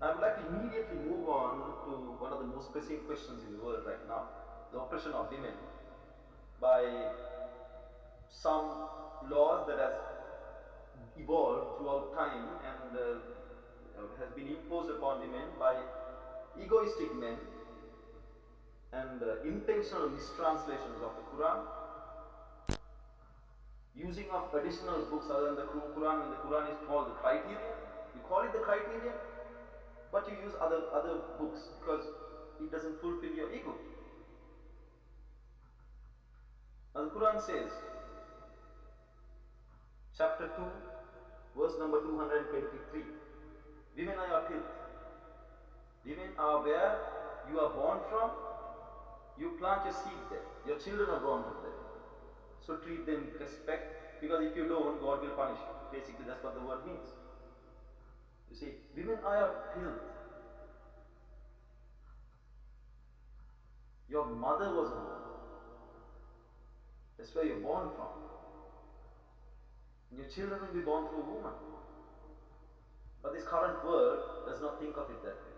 I would like to immediately move on to one of the most pressing questions in the world right now, the oppression of women by some laws that has evolved throughout time and has been imposed upon women by egoistic men and intentional mistranslations of the Quran, using of additional books other than the Quran, and the Quran is called the criterion. You call it the criterion, but you use other books because it doesn't fulfill your ego. Now the Quran says, chapter 2, verse number 223, women are your filth. Women are where you are born from. You plant your seed there. Your children are born from there. So treat them with respect, because if you don't, God will punish you. Basically, that's what the word means. You see, women are your filth. Your mother was a woman. That's where you're born from. And your children will be born through a woman. But this current world does not think of it that way.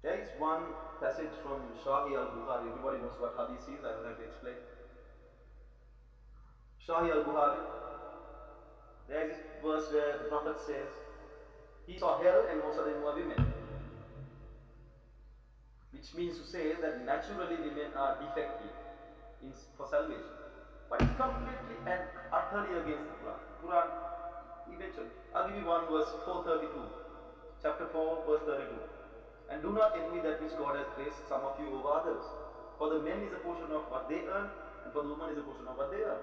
There is one passage from Sahih al-Bukhari. Everybody knows what hadith is. I will have to explain. Sahih al-Bukhari. There is this verse where the Prophet says, he saw hell and most of them were women. Which means to say that naturally women are defective for salvation. But it's completely and utterly against the Quran. Quran, eventually. I'll give you one verse, 432. Chapter 4, verse 32. And do not envy that which God has placed some of you over others. For the men is a portion of what they earn, and for the woman is a portion of what they earn.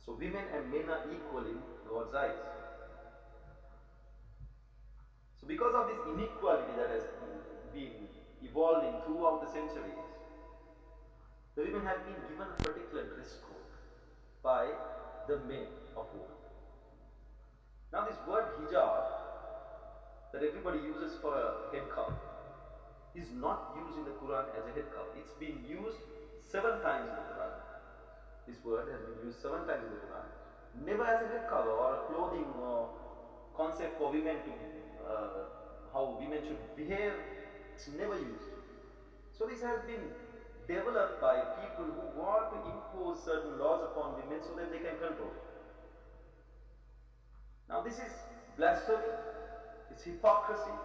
So women and men are equal in God's eyes. So because of this inequality that has been evolving throughout the centuries, the women have been given a particular dress code by the men of women. Now this word hijab that everybody uses for a head cover is not used in the Quran as a head cover. It's been used 7 times in the Quran. This word has been used 7 times in the Quran. Never as a head cover or a clothing or concept for women to, how women should behave. It's never used. So this has been developed by people who want to impose certain laws upon women so that they can control. Now this is blasphemy. It's hypocrisy.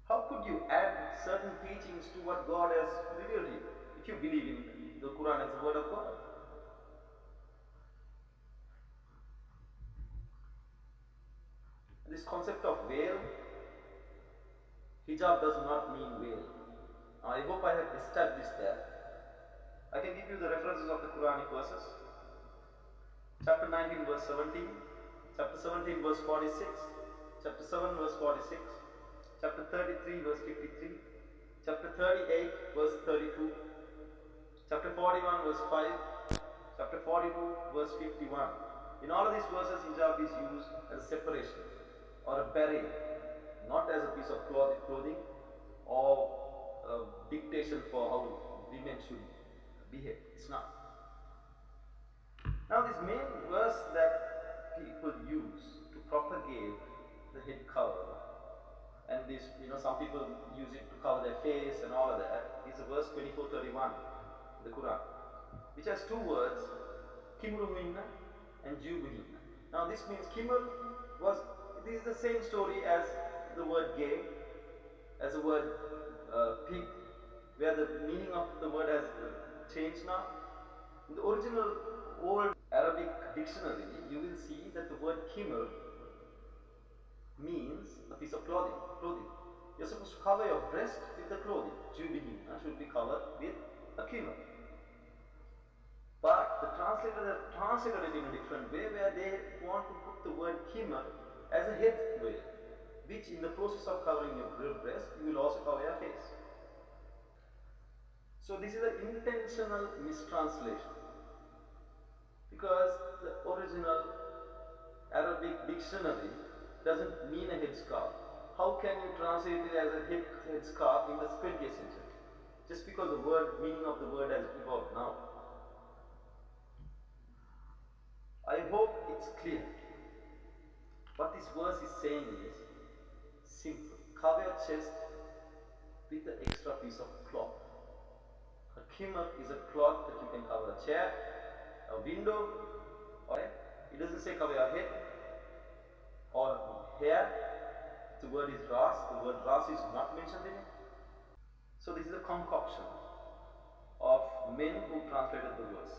How could you add certain teachings to what God has revealed you if you believe in the Quran as the word of God? This concept of veil, hijab does not mean veil. I hope I have established that. I can give you the references of the Quranic verses. Chapter 19 verse 17, chapter 17 verse 46, chapter 7 verse 46, chapter 33 verse 53, chapter 38 verse 32, chapter 41 verse 5, chapter 42 verse 51. In all of these verses, hijab is used as a separation or a barrier, not as a piece of clothing or a dictation for how women should behave. It's not. Now this main verse that people use to propagate the head cover, and this, some people use it to cover their face and all of that, is verse 24:31 in the Quran, which has 2 words, kimruhinna and jubuhinna. Now this means kimr this is the same story as the word gay, as the word pig, where the meaning of the word has changed now. In the original old Arabic dictionary, you will see that the word kimr means a piece of clothing. You're supposed to cover your breast with the clothing. Jubihinna should be covered with a kimr. But the translators have translated it in a different way, where they want to put the word kimr as a head veil, which in the process of covering your breast, you will also cover your face. So this is an intentional mistranslation, because the original Arabic dictionary doesn't mean a headscarf. How can you translate it as a headscarf in the 20th century? Just because the meaning of the word has evolved now. it's clear. What this verse is saying is simple. Cover your chest with an extra piece of cloth. A khimar is a cloth that you can cover a chair, a window, or it doesn't say cover your head or hair. The word is ras. The word ras is not mentioned in it. So this is a concoction of men who translated the verse.